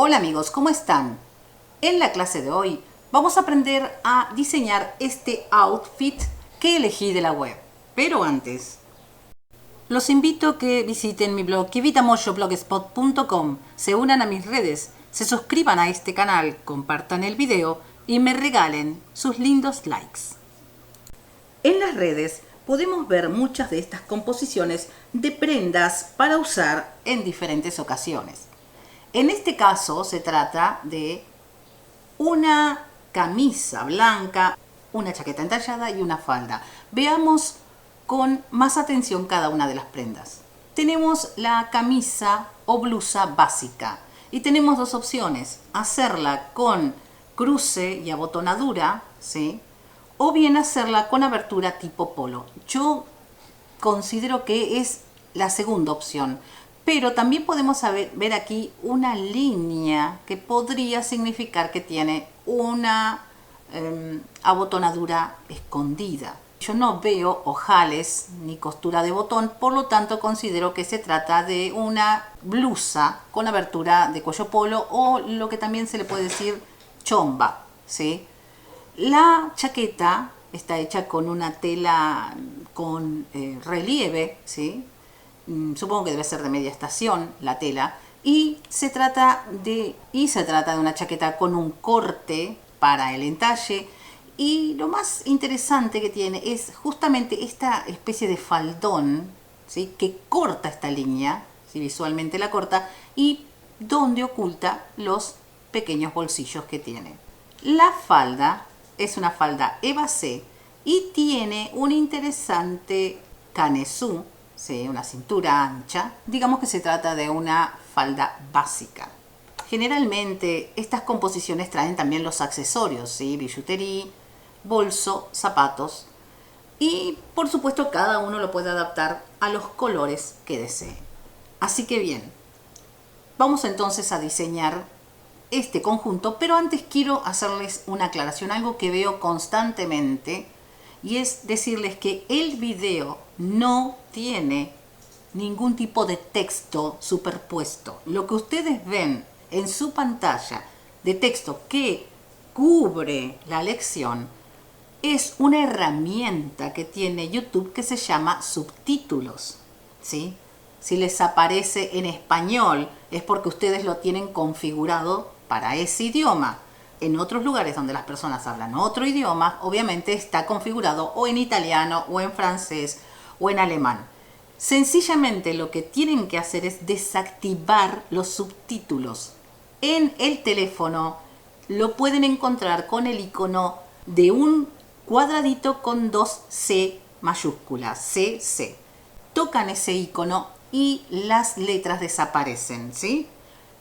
Hola amigos, ¿cómo están? En la clase de hoy vamos a aprender a diseñar este outfit que elegí de la web. Pero antes, los invito a que visiten mi blog kivitamoyoblogspot.com, se unan a mis redes, se suscriban a este canal, compartan el video y me regalen sus lindos likes. En las redes podemos ver muchas de estas composiciones de prendas para usar en diferentes ocasiones. En este caso se trata de una camisa blanca, una chaqueta entallada y una falda. Veamos con más atención cada una de las prendas. Tenemos la camisa o blusa básica y tenemos dos opciones: hacerla con cruce y abotonadura, ¿sí? O bien hacerla con abertura tipo polo. Yo considero que es la segunda opción, pero también podemos ver aquí una línea que podría significar que tiene una abotonadura escondida. Yo no veo ojales ni costura de botón, por lo tanto considero que se trata de una blusa con abertura de cuello polo, o lo que también se le puede decir chomba, ¿sí? La chaqueta está hecha con una tela con relieve, ¿sí? Supongo que debe ser de media estación la tela, y se trata de una chaqueta con un corte para el entalle. Y lo más interesante que tiene es justamente esta especie de faldón, ¿sí? Que corta esta línea, ¿sí? Visualmente la corta, y donde oculta los pequeños bolsillos que tiene. La falda es una falda évasé y tiene un interesante canesú, ¿sí? Una cintura ancha. Digamos que se trata de una falda básica. Generalmente estas composiciones traen también los accesorios, ¿sí? Billutería, bolso, zapatos, y por supuesto cada uno lo puede adaptar a los colores que desee. Así que bien, vamos entonces a diseñar este conjunto, pero antes quiero hacerles una aclaración, algo que veo constantemente, y es decirles que el video no tiene ningún tipo de texto superpuesto. Lo que ustedes ven en su pantalla de texto que cubre la lección es una herramienta que tiene YouTube que se llama subtítulos, ¿sí? Si les aparece en español es porque ustedes lo tienen configurado para ese idioma. En otros lugares donde las personas hablan otro idioma, obviamente está configurado o en italiano o en francés o en alemán. Sencillamente lo que tienen que hacer es desactivar los subtítulos. En el teléfono lo pueden encontrar con el icono de un cuadradito con dos C mayúsculas, CC. Tocan ese icono y las letras desaparecen, ¿sí?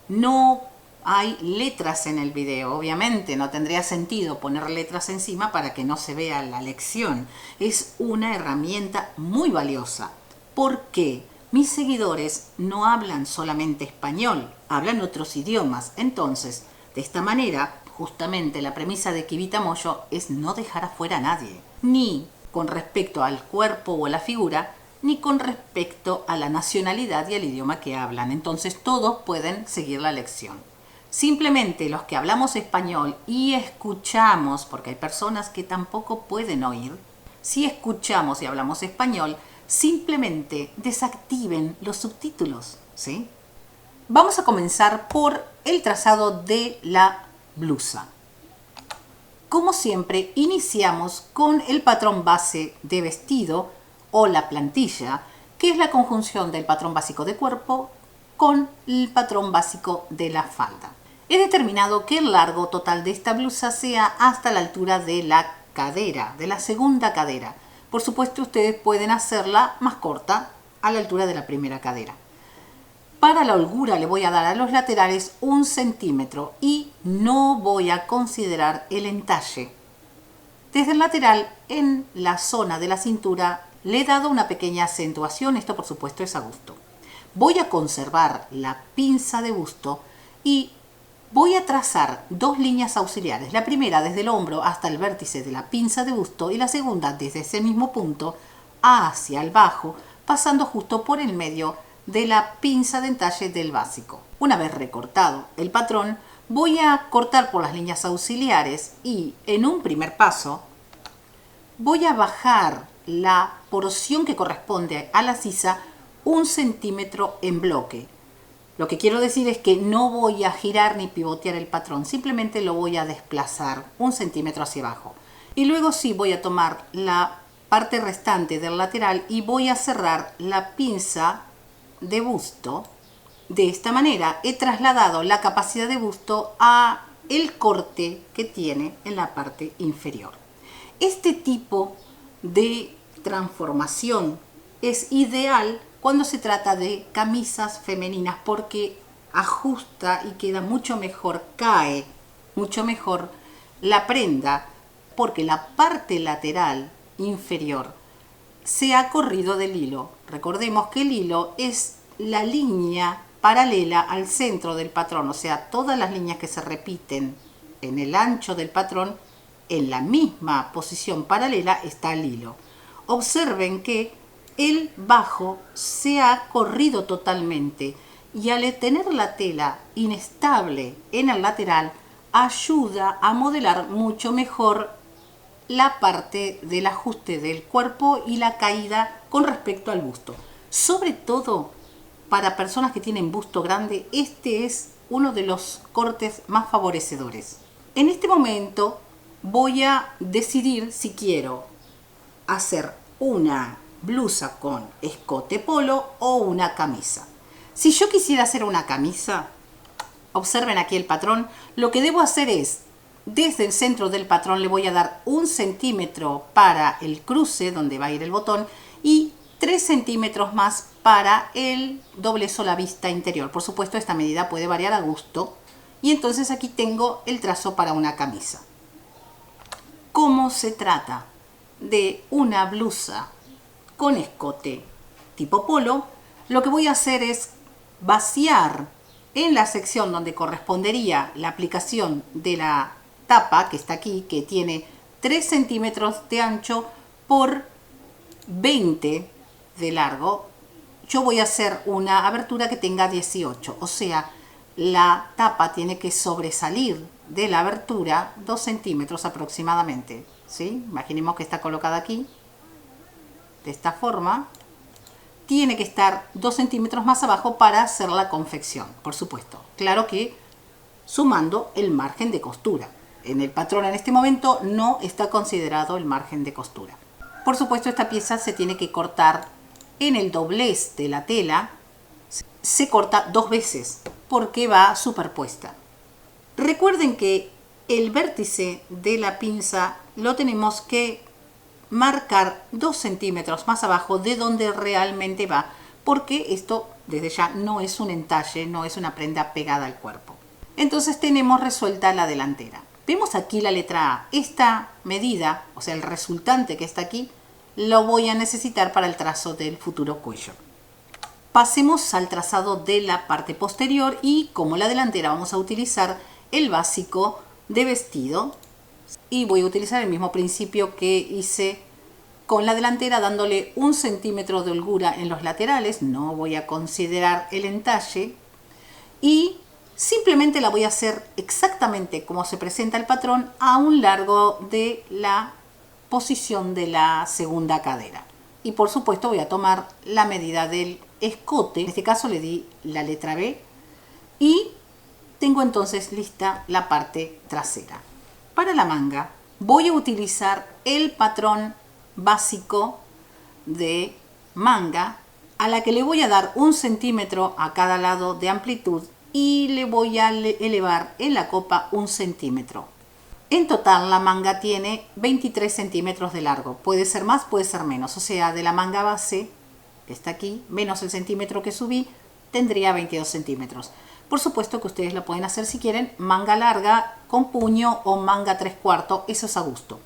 No hay letras en el video, obviamente no tendría sentido poner letras encima para que no se vea la lección. Es una herramienta muy valiosa porque mis seguidores no hablan solamente español, hablan otros idiomas. Entonces, de esta manera, justamente la premisa de Kivita Moyo es no dejar afuera a nadie, ni con respecto al cuerpo o a la figura, ni con respecto a la nacionalidad y al idioma que hablan. Entonces todos pueden seguir la lección. Simplemente los que hablamos español y escuchamos, porque hay personas que tampoco pueden oír, si escuchamos y hablamos español, simplemente desactiven los subtítulos, ¿sí? Vamos a comenzar por el trazado de la blusa. Como siempre, iniciamos con el patrón base de vestido o la plantilla, que es la conjunción del patrón básico de cuerpo con el patrón básico de la falda. He determinado que el largo total de esta blusa sea hasta la altura de la cadera, de la segunda cadera. Por supuesto, ustedes pueden hacerla más corta, a la altura de la primera cadera. Para la holgura le voy a dar a los laterales 1 centímetro y no voy a considerar el entalle. Desde el lateral, en la zona de la cintura, le he dado una pequeña acentuación. Esto por supuesto es a gusto. Voy a conservar la pinza de busto y voy a trazar dos líneas auxiliares. La primera desde el hombro hasta el vértice de la pinza de busto y la segunda desde ese mismo punto hacia el bajo, pasando justo por el medio de la pinza de entalle del básico. Una vez recortado el patrón, voy a cortar por las líneas auxiliares y en un primer paso voy a bajar la porción que corresponde a la sisa 1 centímetro en bloque. Lo que quiero decir es que no voy a girar ni pivotear el patrón, simplemente lo voy a desplazar 1 centímetro hacia abajo. Y luego sí voy a tomar la parte restante del lateral y voy a cerrar la pinza de busto. De esta manera he trasladado la capacidad de busto a el corte que tiene en la parte inferior. Este tipo de transformación es ideal cuando se trata de camisas femeninas porque ajusta y queda mucho mejor, cae mucho mejor la prenda porque la parte lateral inferior se ha corrido del hilo. Recordemos que el hilo es la línea paralela al centro del patrón, o sea, todas las líneas que se repiten en el ancho del patrón, en la misma posición paralela está el hilo. Observen que el bajo se ha corrido totalmente y al tener la tela inestable en el lateral ayuda a modelar mucho mejor la parte del ajuste del cuerpo y la caída con respecto al busto. Sobre todo para personas que tienen busto grande, este es uno de los cortes más favorecedores. En este momento voy a decidir si quiero hacer una blusa con escote polo o una camisa. Si yo quisiera hacer una camisa, observen aquí el patrón, lo que debo hacer es, desde el centro del patrón le voy a dar 1 centímetro para el cruce donde va a ir el botón y 3 centímetros más para el doble solavista interior. Por supuesto, esta medida puede variar a gusto. Y entonces aquí tengo el trazo para una camisa. Como se trata de una blusa con escote tipo polo, lo que voy a hacer es vaciar en la sección donde correspondería la aplicación de la tapa, que está aquí, que tiene 3 centímetros de ancho por 20 de largo. Yo voy a hacer una abertura que tenga 18, o sea, la tapa tiene que sobresalir de la abertura 2 centímetros aproximadamente, ¿sí? Imaginemos que está colocada aquí, de esta forma. Tiene que estar 2 centímetros más abajo para hacer la confección, por supuesto. Claro que sumando el margen de costura. En el patrón en este momento no está considerado el margen de costura. Por supuesto, esta pieza se tiene que cortar en el doblez de la tela. Se corta 2 veces porque va superpuesta. Recuerden que el vértice de la pinza lo tenemos que marcar 2 centímetros más abajo de donde realmente va, porque esto desde ya no es un entalle, no es una prenda pegada al cuerpo. Entonces tenemos resuelta la delantera. Vemos aquí la letra A. Esta medida, o sea el resultante que está aquí, lo voy a necesitar para el trazo del futuro cuello. Pasemos al trazado de la parte posterior y como la delantera vamos a utilizar el básico de vestido y voy a utilizar el mismo principio que hice con la delantera, dándole 1 centímetro de holgura en los laterales. No voy a considerar el entalle y simplemente la voy a hacer exactamente como se presenta el patrón a un largo de la posición de la segunda cadera. Y por supuesto voy a tomar la medida del escote, en este caso le di la letra B y tengo entonces lista la parte trasera. Para la manga voy a utilizar el patrón básico de manga a la que le voy a dar 1 centímetro a cada lado de amplitud y le voy a elevar en la copa 1 centímetro. En total la manga tiene 23 centímetros de largo, puede ser más, puede ser menos, o sea, de la manga base, que está aquí, menos el centímetro que subí, tendría 22 centímetros. Por supuesto que ustedes lo pueden hacer si quieren manga larga con puño o manga 3/4, eso es a gusto.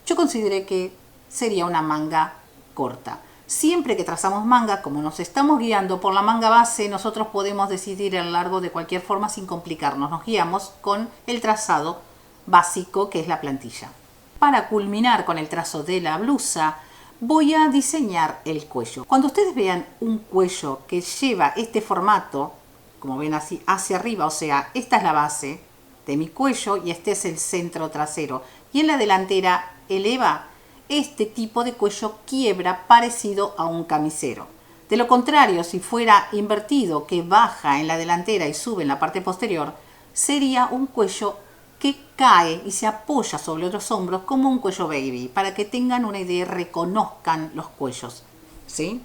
Yo consideré que sería una manga corta. Siempre que trazamos manga, como nos estamos guiando por la manga base, nosotros podemos decidir el largo de cualquier forma sin complicarnos. Nos guiamos con el trazado básico que es la plantilla. Para culminar con el trazo de la blusa, voy a diseñar el cuello. Cuando ustedes vean un cuello que lleva este formato, como ven así, hacia arriba, o sea, esta es la base de mi cuello y este es el centro trasero. Y en la delantera eleva este tipo de cuello quiebra parecido a un camisero. De lo contrario, si fuera invertido, que baja en la delantera y sube en la parte posterior, sería un cuello que cae y se apoya sobre otros hombros como un cuello baby, para que tengan una idea y reconozcan los cuellos, ¿sí?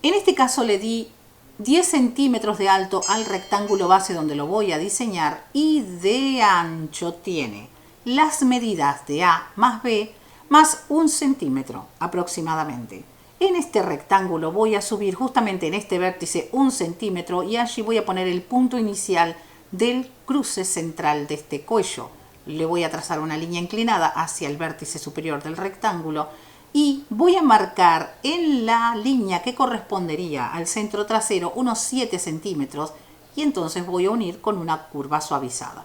En este caso le di 10 centímetros de alto al rectángulo base donde lo voy a diseñar y de ancho tiene las medidas de A más B más 1 centímetro aproximadamente. En este rectángulo voy a subir justamente en este vértice 1 centímetro y allí voy a poner el punto inicial del cruce central de este cuello. Le voy a trazar una línea inclinada hacia el vértice superior del rectángulo y voy a marcar en la línea que correspondería al centro trasero unos 7 centímetros y entonces voy a unir con una curva suavizada.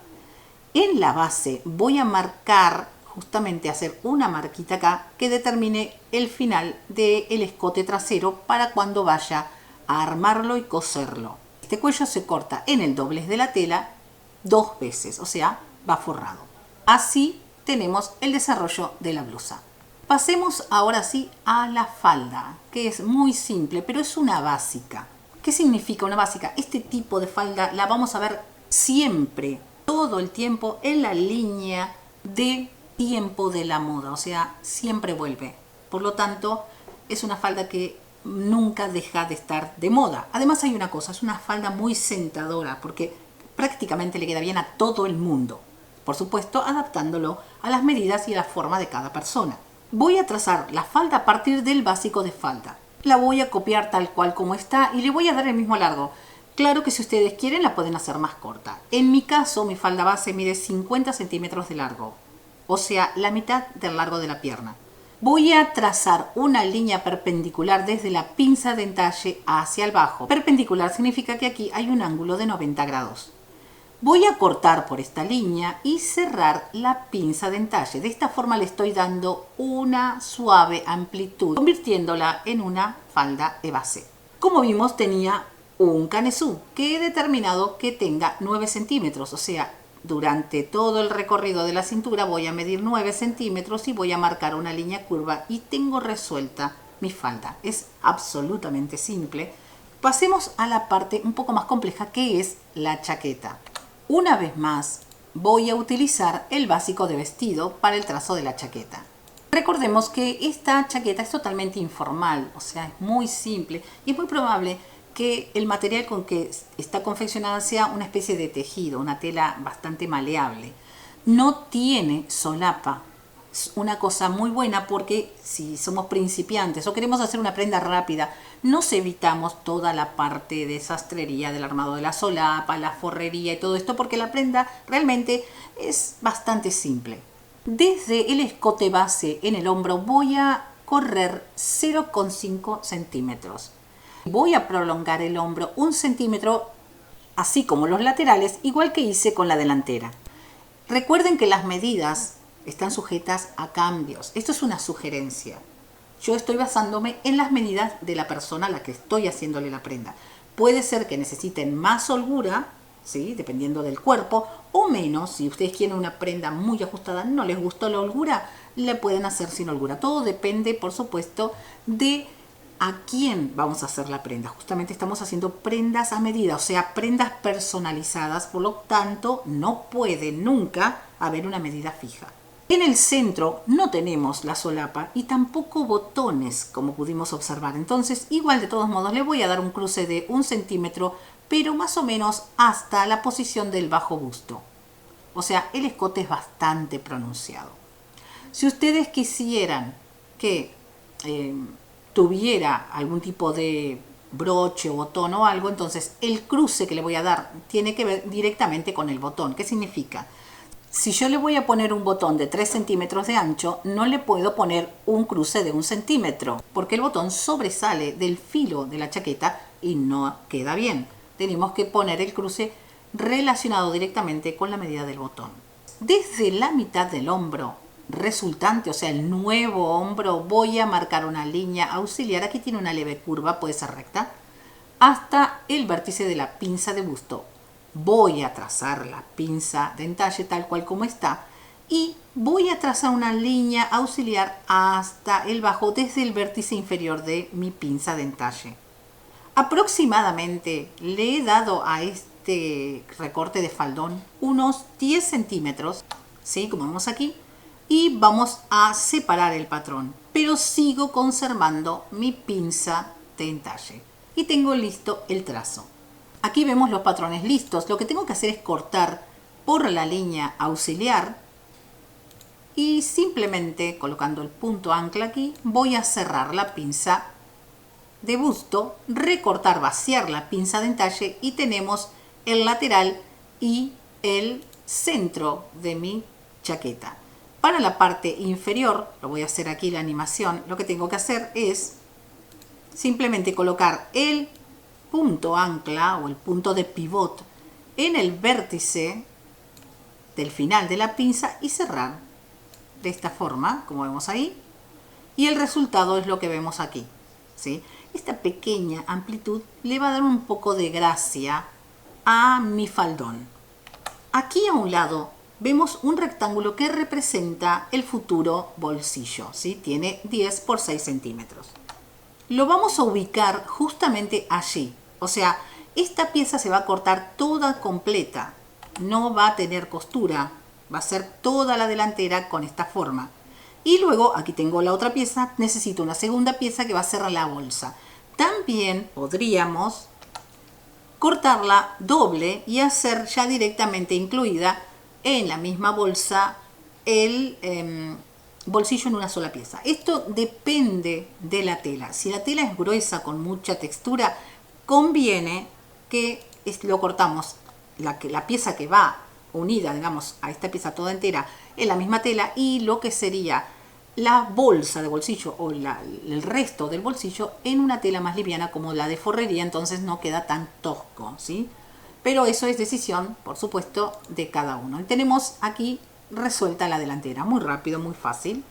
En la base voy a marcar, justamente hacer una marquita acá que determine el final del escote trasero para cuando vaya a armarlo y coserlo. Este cuello se corta en el doblez de la tela 2 veces, o sea, va forrado. Así tenemos el desarrollo de la blusa. Pasemos ahora sí a la falda, que es muy simple, pero es una básica. ¿Qué significa una básica? Este tipo de falda la vamos a ver siempre, todo el tiempo, en la línea de tiempo de la moda, o sea, siempre vuelve. Por lo tanto, es una falda que nunca deja de estar de moda. Además hay una cosa, es una falda muy sentadora, porque prácticamente le queda bien a todo el mundo. Por supuesto, adaptándolo a las medidas y a la forma de cada persona. Voy a trazar la falda a partir del básico de falda. La voy a copiar tal cual como está y le voy a dar el mismo largo. Claro que si ustedes quieren la pueden hacer más corta. En mi caso, mi falda base mide 50 centímetros de largo, o sea, la mitad del largo de la pierna. Voy a trazar una línea perpendicular desde la pinza de entalle hacia el bajo. Perpendicular significa que aquí hay un ángulo de 90 grados. Voy a cortar por esta línea y cerrar la pinza de entalle. De esta forma le estoy dando una suave amplitud, convirtiéndola en una falda de base. Como vimos, tenía un canesú que he determinado que tenga 9 centímetros, o sea, durante todo el recorrido de la cintura voy a medir 9 centímetros y voy a marcar una línea curva y tengo resuelta mi falda. Es absolutamente simple. Pasemos a la parte un poco más compleja, que es la chaqueta. Una vez más, voy a utilizar el básico de vestido para el trazo de la chaqueta. Recordemos que esta chaqueta es totalmente informal, o sea, es muy simple y es muy probable que el material con que está confeccionada sea una especie de tejido, una tela bastante maleable. No tiene solapa. Es una cosa muy buena porque si somos principiantes o queremos hacer una prenda rápida, nos evitamos toda la parte de sastrería del armado de la solapa, la forrería y todo esto, porque la prenda realmente es bastante simple. Desde el escote base en el hombro voy a correr 0,5 centímetros. Voy a prolongar el hombro 1 centímetro, así como los laterales, igual que hice con la delantera. Recuerden que las medidas están sujetas a cambios. Esto es una sugerencia. Yo estoy basándome en las medidas de la persona a la que estoy haciéndole la prenda. Puede ser que necesiten más holgura, ¿sí?, dependiendo del cuerpo, o menos. Si ustedes quieren una prenda muy ajustada, no les gustó la holgura, le pueden hacer sin holgura. Todo depende, por supuesto, de a quién vamos a hacer la prenda. Justamente estamos haciendo prendas a medida, o sea, prendas personalizadas. Por lo tanto, no puede nunca haber una medida fija. En el centro no tenemos la solapa y tampoco botones, como pudimos observar. Entonces, igual de todos modos, le voy a dar un cruce de 1 centímetro, pero más o menos hasta la posición del bajo busto. O sea, el escote es bastante pronunciado. Si ustedes quisieran que tuviera algún tipo de broche o botón o algo, entonces el cruce que le voy a dar tiene que ver directamente con el botón. ¿Qué significa? Si yo le voy a poner un botón de 3 centímetros de ancho, no le puedo poner un cruce de 1 centímetro, porque el botón sobresale del filo de la chaqueta y no queda bien. Tenemos que poner el cruce relacionado directamente con la medida del botón. Desde la mitad del hombro resultante, o sea, el nuevo hombro, voy a marcar una línea auxiliar. Aquí tiene una leve curva, puede ser recta. hasta el vértice de la pinza de busto. Voy a trazar la pinza de entalle tal cual como está y voy a trazar una línea auxiliar hasta el bajo desde el vértice inferior de mi pinza de entalle. Aproximadamente le he dado a este recorte de faldón unos 10 centímetros, ¿sí? Como vemos aquí, y vamos a separar el patrón, pero sigo conservando mi pinza de entalle y tengo listo el trazo. Aquí vemos los patrones listos. Lo que tengo que hacer es cortar por la línea auxiliar y simplemente colocando el punto ancla aquí voy a cerrar la pinza de busto, recortar, vaciar la pinza de entalle y tenemos el lateral y el centro de mi chaqueta. Para la parte inferior, lo voy a hacer aquí la animación, lo que tengo que hacer es simplemente colocar el punto ancla o el punto de pivot en el vértice del final de la pinza y cerrar de esta forma, como vemos ahí, y el resultado es lo que vemos aquí, ¿sí? Esta pequeña amplitud le va a dar un poco de gracia a mi faldón. Aquí a un lado vemos un rectángulo que representa el futuro bolsillo, ¿sí? Tiene 10 por 6 centímetros. Lo vamos a ubicar justamente allí. O sea, esta pieza se va a cortar toda completa. No va a tener costura. Va a ser toda la delantera con esta forma. Y luego, aquí tengo la otra pieza. Necesito una segunda pieza que va a ser la bolsa. También podríamos cortarla doble y hacer ya directamente incluida en la misma bolsa el bolsillo en una sola pieza. Esto depende de la tela. Si la tela es gruesa con mucha textura, conviene que lo cortamos la pieza que va unida, digamos, a esta pieza toda entera en la misma tela y lo que sería la bolsa de bolsillo o el resto del bolsillo en una tela más liviana como la de forrería, entonces no queda tan tosco, ¿sí? Pero eso es decisión, por supuesto, de cada uno. Y tenemos aquí resuelta la delantera, muy rápido, muy fácil.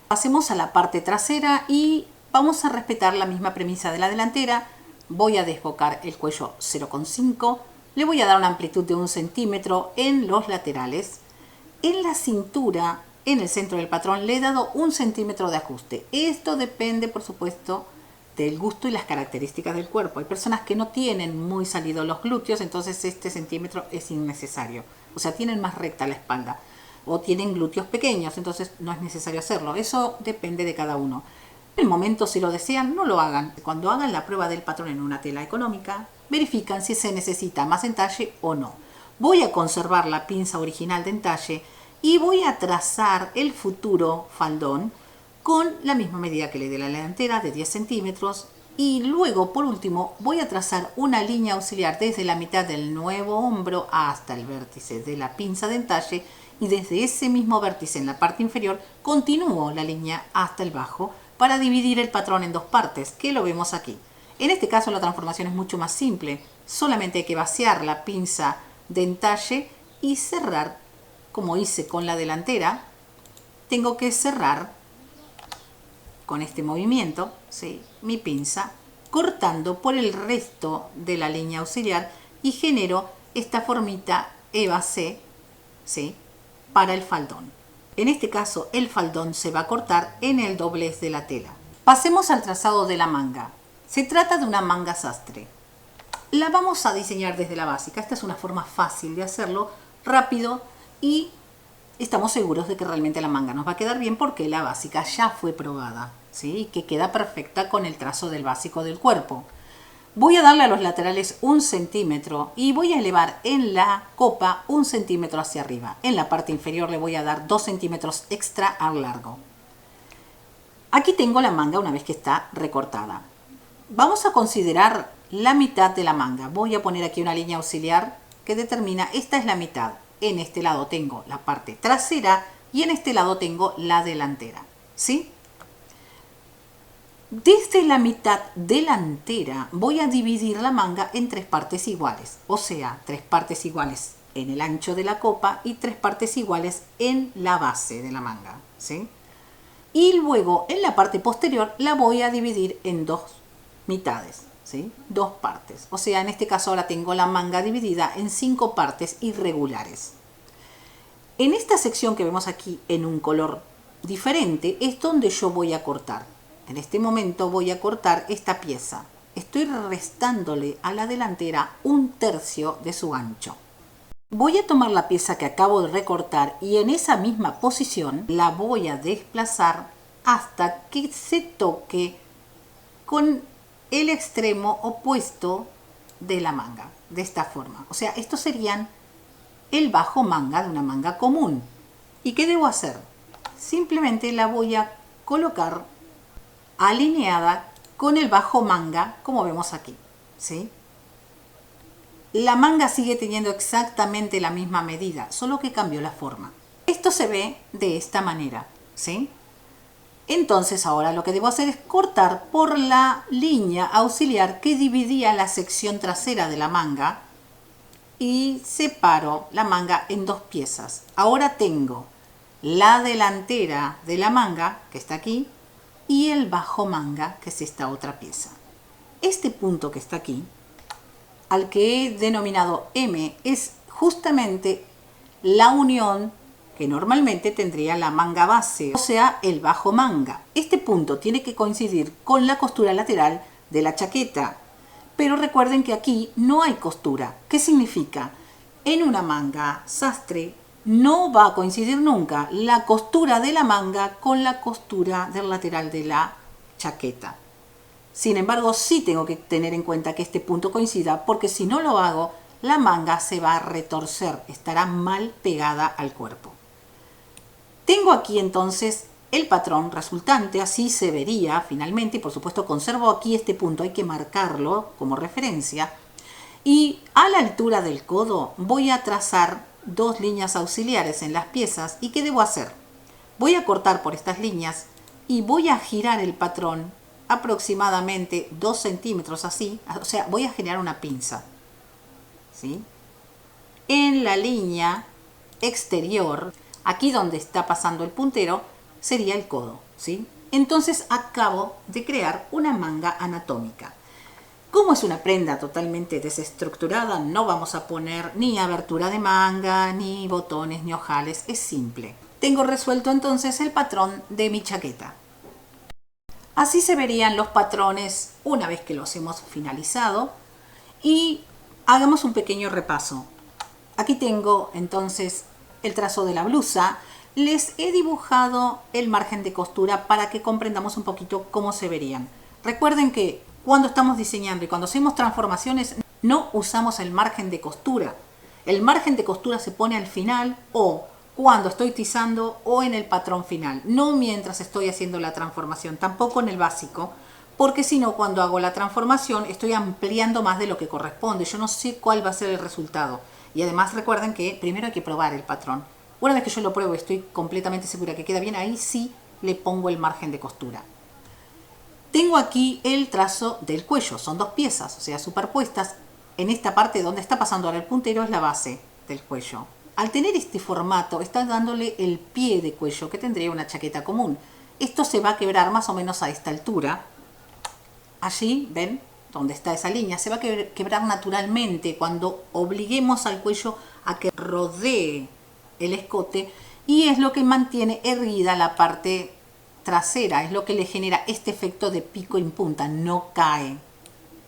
Pasemos a la parte trasera y vamos a respetar la misma premisa de la delantera. Voy a desbocar el cuello 0,5, le voy a dar una amplitud de 1 centímetro en los laterales. En la cintura, en el centro del patrón, le he dado 1 centímetro de ajuste. Esto depende, por supuesto, del gusto y las características del cuerpo. Hay personas que no tienen muy salidos los glúteos, entonces este centímetro es innecesario. O sea, tienen más recta la espalda o tienen glúteos pequeños, entonces no es necesario hacerlo. Eso depende de cada uno. En el momento, si lo desean, no lo hagan. Cuando hagan la prueba del patrón en una tela económica, verifican si se necesita más entalle o no. Voy a conservar la pinza original de entalle y voy a trazar el futuro faldón con la misma medida que le dé la delantera de 10 centímetros y luego por último voy a trazar una línea auxiliar desde la mitad del nuevo hombro hasta el vértice de la pinza de entalle y desde ese mismo vértice en la parte inferior continúo la línea hasta el bajo para dividir el patrón en dos partes, que lo vemos aquí. En este caso la transformación es mucho más simple, solamente hay que vaciar la pinza de entalle y cerrar como hice con la delantera. Tengo que cerrar con este movimiento, ¿sí?, mi pinza, cortando por el resto de la línea auxiliar y genero esta formita Eva C, ¿sí?, para el faldón. En este caso el faldón se va a cortar en el doblez de la tela. Pasemos al trazado de la manga. Se trata de una manga sastre. La vamos a diseñar desde la básica. Esta es una forma fácil de hacerlo, rápido, y estamos seguros de que realmente la manga nos va a quedar bien porque la básica ya fue probada, ¿sí?, que queda perfecta con el trazo del básico del cuerpo. Voy a darle a los laterales 1 centímetro y voy a elevar en la copa 1 centímetro hacia arriba. En la parte inferior le voy a dar 2 centímetros extra al largo. Aquí tengo la manga una vez que está recortada. Vamos a considerar la mitad de la manga. Voy a poner aquí una línea auxiliar que determina, esta es la mitad. En este lado tengo la parte trasera y en este lado tengo la delantera, ¿sí? Desde la mitad delantera voy a dividir la manga en 3 partes iguales, o sea, 3 partes iguales en el ancho de la copa y 3 partes iguales en la base de la manga, ¿sí? Y luego en la parte posterior la voy a dividir en 2 mitades, ¿sí? 2 partes. O sea, en este caso ahora tengo la manga dividida en 5 partes irregulares. En esta sección que vemos aquí en un color diferente es donde yo voy a cortar. En este momento voy a cortar esta pieza. Estoy restándole a la delantera 1/3 de su ancho. Voy a tomar la pieza que acabo de recortar y en esa misma posición la voy a desplazar hasta que se toque con el extremo opuesto de la manga, de esta forma. O sea, estos serían el bajo manga de una manga común. ¿Y qué debo hacer? Simplemente la voy a colocar alineada con el bajo manga, como vemos aquí, ¿sí? La manga sigue teniendo exactamente la misma medida, solo que cambió la forma. Esto se ve de esta manera, ¿sí? Entonces ahora lo que debo hacer es cortar por la línea auxiliar que dividía la sección trasera de la manga y separo la manga en 2 piezas. Ahora tengo la delantera de la manga, que está aquí, y el bajo manga, que es esta otra pieza. Este punto que está aquí, al que he denominado M, es justamente la unión que normalmente tendría la manga base, o sea, el bajo manga. Este punto tiene que coincidir con la costura lateral de la chaqueta. Pero recuerden que aquí no hay costura. ¿Qué significa? En una manga sastre no va a coincidir nunca la costura de la manga con la costura del lateral de la chaqueta. Sin embargo, sí tengo que tener en cuenta que este punto coincida, porque si no lo hago, la manga se va a retorcer, estará mal pegada al cuerpo. Tengo aquí entonces el patrón resultante, así se vería finalmente, y por supuesto conservo aquí este punto, hay que marcarlo como referencia, y a la altura del codo voy a trazar 2 líneas auxiliares en las piezas. ¿Y qué debo hacer? Voy a cortar por estas líneas y voy a girar el patrón aproximadamente 2 centímetros así, o sea, voy a generar una pinza, ¿sí? En la línea exterior, aquí donde está pasando el puntero, sería el codo, ¿sí? Entonces acabo de crear una manga anatómica. Como es una prenda totalmente desestructurada, no vamos a poner ni abertura de manga, ni botones, ni ojales, es simple. Tengo resuelto entonces el patrón de mi chaqueta. Así se verían los patrones una vez que los hemos finalizado y hagamos un pequeño repaso. Aquí tengo entonces el trazo de la blusa. Les he dibujado el margen de costura para que comprendamos un poquito cómo se verían. Recuerden que cuando estamos diseñando y cuando hacemos transformaciones no usamos el margen de costura. El margen de costura se pone al final o cuando estoy tizando o en el patrón final, no mientras estoy haciendo la transformación, tampoco en el básico, porque si no, cuando hago la transformación estoy ampliando más de lo que corresponde, yo no sé cuál va a ser el resultado. Y además recuerden que primero hay que probar el patrón. Una vez que yo lo pruebo y estoy completamente segura que queda bien, ahí sí le pongo el margen de costura. Tengo aquí el trazo del cuello, son 2 piezas, o sea, superpuestas. En esta parte donde está pasando ahora el puntero es la base del cuello. Al tener este formato, está dándole el pie de cuello que tendría una chaqueta común. Esto se va a quebrar más o menos a esta altura. Allí, ¿ven? Donde está esa línea, se va a quebrar naturalmente cuando obliguemos al cuello a que rodee el escote y es lo que mantiene erguida la parte trasera, es lo que le genera este efecto de pico en punta, no cae.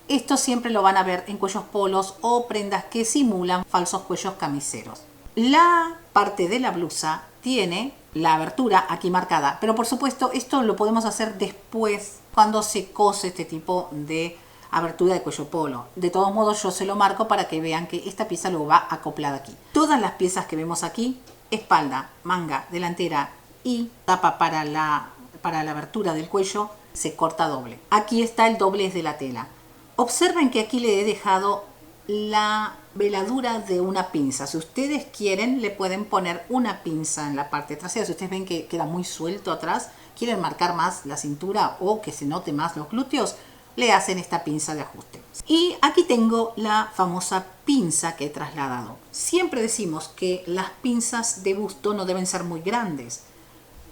Esto siempre lo van a ver en cuellos polos o prendas que simulan falsos cuellos camiseros. La parte de la blusa tiene la abertura aquí marcada, pero por supuesto esto lo podemos hacer después cuando se cose este tipo de abertura de cuello polo. De todos modos yo se lo marco para que vean que esta pieza lo va acoplada aquí. Todas las piezas que vemos aquí, espalda, manga, delantera y tapa para la abertura del cuello, se corta doble. Aquí está el doblez de la tela. Observen que aquí le he dejado la veladura de una pinza. Si ustedes quieren, le pueden poner una pinza en la parte trasera. Si ustedes ven que queda muy suelto atrás, quieren marcar más la cintura o que se note más los glúteos, le hacen esta pinza de ajuste. Y aquí tengo la famosa pinza que he trasladado. Siempre decimos que las pinzas de busto no deben ser muy grandes.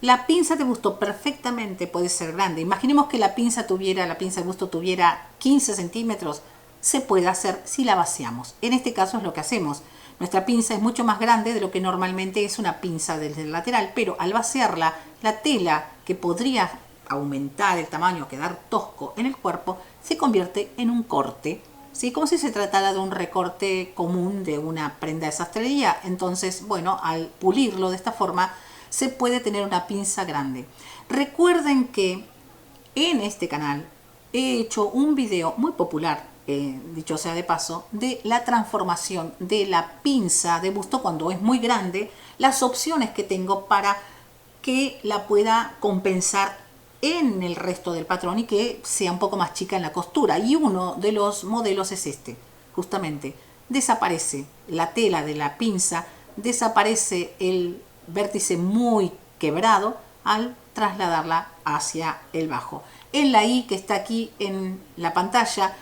La pinza de busto perfectamente puede ser grande. Imaginemos que la pinza de busto tuviera 15 centímetros. Se puede hacer si la vaciamos. En este caso es lo que hacemos. Nuestra pinza es mucho más grande de lo que normalmente es una pinza desde el lateral, pero al vaciarla, la tela que podría aumentar el tamaño, quedar tosco en el cuerpo, se convierte en un corte, ¿sí? Como si se tratara de un recorte común de una prenda de sastrería. Entonces, bueno, al pulirlo de esta forma, se puede tener una pinza grande. Recuerden que en este canal he hecho un video muy popular, dicho sea de paso, de la transformación de la pinza de busto cuando es muy grande, las opciones que tengo para que la pueda compensar en el resto del patrón y que sea un poco más chica en la costura. Y uno de los modelos es este, justamente. Desaparece la tela de la pinza, desaparece el vértice muy quebrado al trasladarla hacia el bajo. En la I que está aquí en la pantalla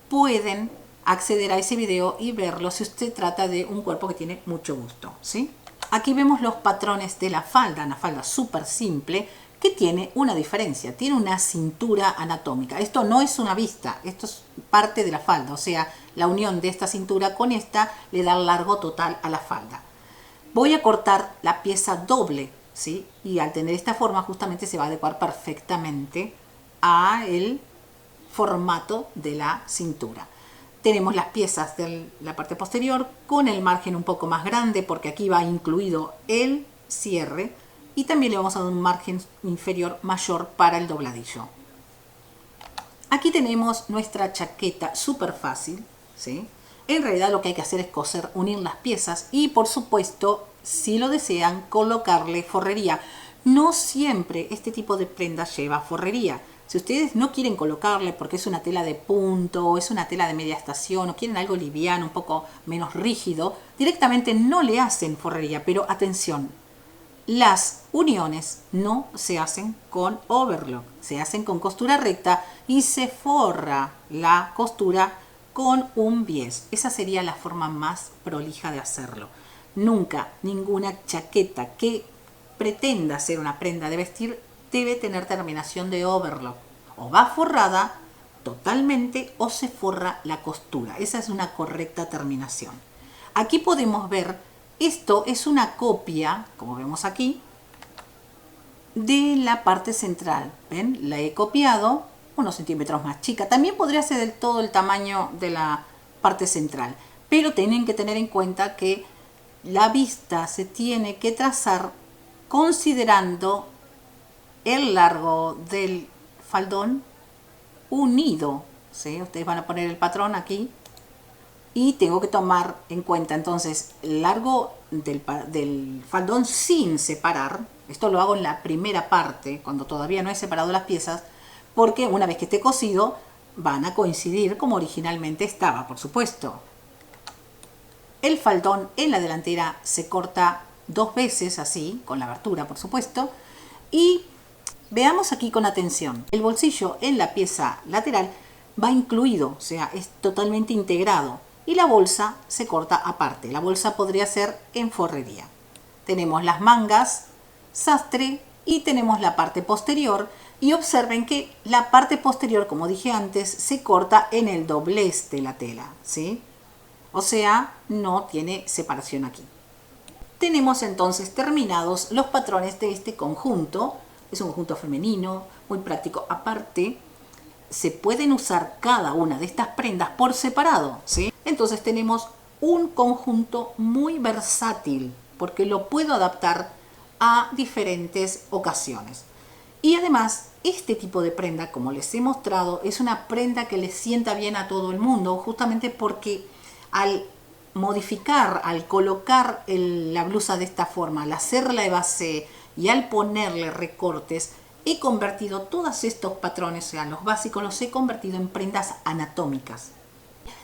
pueden acceder a ese video y verlo si usted trata de un cuerpo que tiene mucho busto, ¿sí? Aquí vemos los patrones de la falda, una falda súper simple que tiene una diferencia, tiene una cintura anatómica. Esto no es una vista, esto es parte de la falda, o sea, la unión de esta cintura con esta le da el largo total a la falda. Voy a cortar la pieza doble, ¿sí? Y al tener esta forma justamente se va a adecuar perfectamente a el formato de la cintura. Tenemos las piezas de la parte posterior con el margen un poco más grande porque aquí va incluido el cierre y también le vamos a dar un margen inferior mayor para el dobladillo. Aquí tenemos nuestra chaqueta súper fácil, ¿sí? En realidad lo que hay que hacer es coser, unir las piezas y por supuesto, si lo desean, colocarle forrería. No siempre este tipo de prendas lleva forrería. Si ustedes no quieren colocarle porque es una tela de punto o es una tela de media estación o quieren algo liviano, un poco menos rígido, directamente no le hacen forrería. Pero atención, las uniones no se hacen con overlock, se hacen con costura recta y se forra la costura con un bies. Esa sería la forma más prolija de hacerlo. Nunca ninguna chaqueta que pretenda ser una prenda de vestir debe tener terminación de overlock. O va forrada totalmente o se forra la costura. Esa es una correcta terminación. Aquí podemos ver, esto es una copia, como vemos aquí, de la parte central. ¿Ven? La he copiado unos centímetros más chica. También podría ser del todo el tamaño de la parte central. Pero tienen que tener en cuenta que la vista se tiene que trazar considerando el largo del faldón unido, ¿sí? Ustedes van a poner el patrón aquí y tengo que tomar en cuenta entonces el largo del faldón sin separar. Esto lo hago en la primera parte, cuando todavía no he separado las piezas, porque una vez que esté cosido van a coincidir como originalmente estaba, por supuesto. El faldón en la delantera se corta 2 veces así, con la abertura por supuesto, y veamos aquí con atención. El bolsillo en la pieza lateral va incluido, o sea, es totalmente integrado. Y la bolsa se corta aparte. La bolsa podría ser en forrería. Tenemos las mangas, sastre y tenemos la parte posterior. Y observen que la parte posterior, como dije antes, se corta en el doblez de la tela, ¿sí? O sea, no tiene separación aquí. Tenemos entonces terminados los patrones de este conjunto. Es un conjunto femenino, muy práctico. Aparte, se pueden usar cada una de estas prendas por separado, ¿sí? Entonces tenemos un conjunto muy versátil porque lo puedo adaptar a diferentes ocasiones. Y además, este tipo de prenda, como les he mostrado, es una prenda que le sienta bien a todo el mundo, justamente porque al modificar, al colocar la blusa de esta forma, al hacerla de base y al ponerle recortes, he convertido todos estos patrones, o sea, los básicos, los he convertido en prendas anatómicas.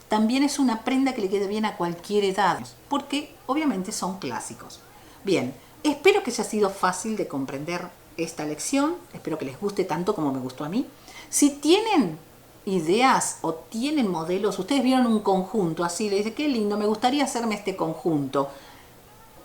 También es una prenda que le quede bien a cualquier edad, porque obviamente son clásicos. Bien, espero que haya sido fácil de comprender esta lección, espero que les guste tanto como me gustó a mí. Si tienen ideas o tienen modelos, ustedes vieron un conjunto así, le dicen, qué lindo, me gustaría hacerme este conjunto.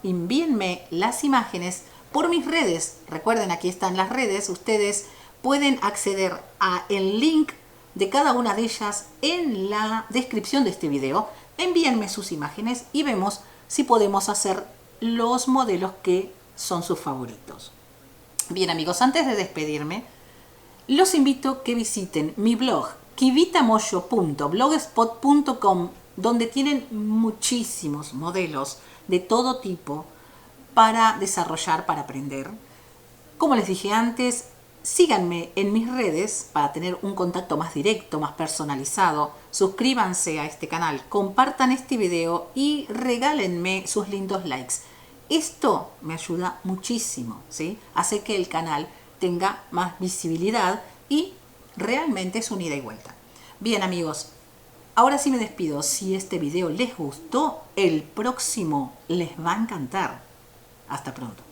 Envíenme las imágenes por mis redes. Recuerden, aquí están las redes. Ustedes pueden acceder a el link de cada una de ellas en la descripción de este video. Envíenme sus imágenes y vemos si podemos hacer los modelos que son sus favoritos. Bien amigos, antes de despedirme, los invito a que visiten mi blog kivitamoyo.blogspot.com, donde tienen muchísimos modelos de todo tipo para desarrollar, para aprender. Como les dije antes, síganme en mis redes para tener un contacto más directo, más personalizado. Suscríbanse a este canal, compartan este video y regálenme sus lindos likes. Esto me ayuda muchísimo, ¿sí? Hace que el canal tenga más visibilidad y realmente es un ida y vuelta. Bien amigos, ahora sí me despido. Si este video les gustó, el próximo les va a encantar. Hasta pronto.